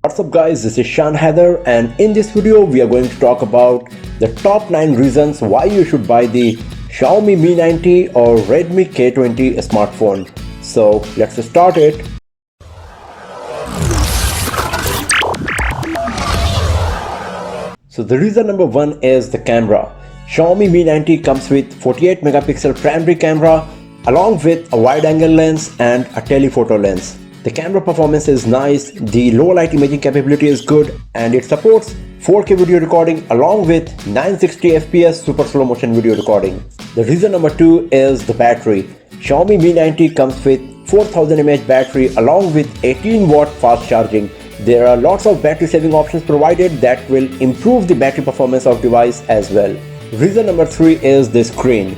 What's up guys, this is Shan Heather, and in this video we are going to talk about the top 9 reasons why you should buy the Xiaomi Mi 90 or Redmi K20 smartphone. So let's start it. So the reason number 1 is the camera. Xiaomi Mi 90 comes with 48 megapixel primary camera along with a wide angle lens and a telephoto lens. The camera performance is nice, the low light imaging capability is good, and it supports 4K video recording along with 960 fps super slow motion video recording. The reason number 2 is the battery. Xiaomi Mi 90 comes with 4000 mAh battery along with 18 watt fast charging. There are lots of battery saving options provided that will improve the battery performance of device as well. Reason number 3 is the screen.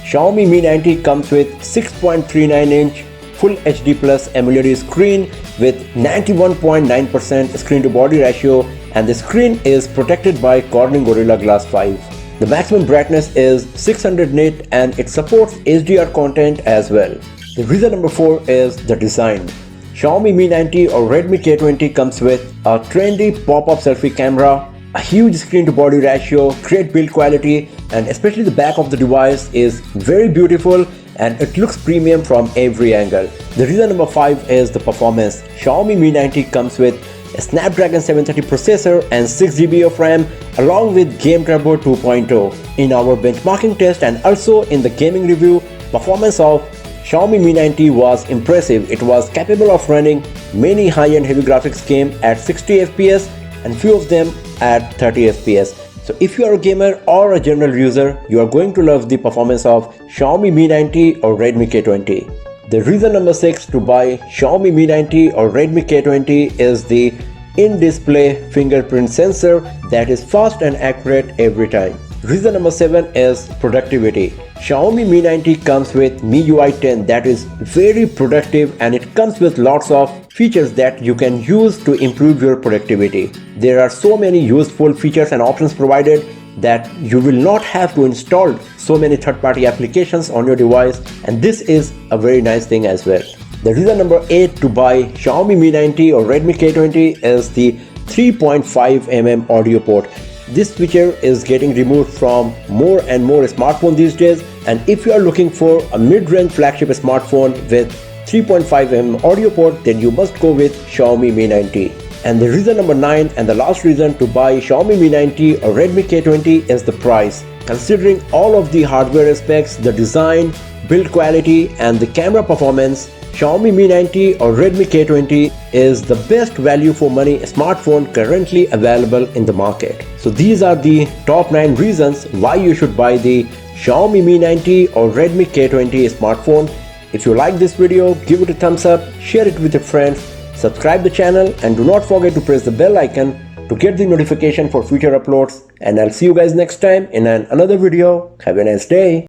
Xiaomi Mi 90 comes with 6.39 inch Full HD Plus AMOLED screen with 91.9% screen to body ratio, and the screen is protected by Corning Gorilla Glass 5. The maximum brightness is 600 nit and it supports HDR content as well. The reason number 4 is the design. Xiaomi Mi 90 or Redmi K20 comes with a trendy pop-up selfie camera, a huge screen to body ratio, great build quality, and especially the back of the device is very beautiful and it looks premium from every angle. The reason number 5 is the performance. Xiaomi Mi 90 comes with a Snapdragon 730 processor and 6GB of RAM along with Game Turbo 2.0. In our benchmarking test and also in the gaming review, performance of Xiaomi Mi 90 was impressive. It was capable of running many high-end heavy graphics games at 60 fps and few of them at 30 fps. So if you are a gamer or a general user, you are going to love the performance of Xiaomi Mi 90 or Redmi K20. The reason number 6 to buy Xiaomi Mi 90 or Redmi K20 is the in-display fingerprint sensor that is fast and accurate every time. Reason number 7 is productivity. Xiaomi Mi 90 comes with MIUI 10 that is very productive, and it comes with lots of features that you can use to improve your productivity. There are so many useful features and options provided that you will not have to install so many third-party applications on your device, and this is a very nice thing as well. The reason number 8 to buy Xiaomi Mi 90 or Redmi K20 is the 3.5mm audio port. This feature is getting removed from more and more smartphones these days, and if you are looking for a mid-range flagship smartphone with 3.5mm audio port, then you must go with Xiaomi Mi 90. And the reason number 9 and the last reason to buy Xiaomi Mi 90 or Redmi K20 is the price. Considering all of the hardware aspects, the design, build quality and the camera performance, Xiaomi Mi 90 or Redmi K20 is the best value for money smartphone currently available in the market. So these are the top 9 reasons why you should buy the Xiaomi Mi 90 or Redmi K20 smartphone. If you like this video, give it a thumbs up, share it with your friends, subscribe the channel, and do not forget to press the bell icon to get the notification for future uploads. And I'll see you guys next time in another video. Have a nice day.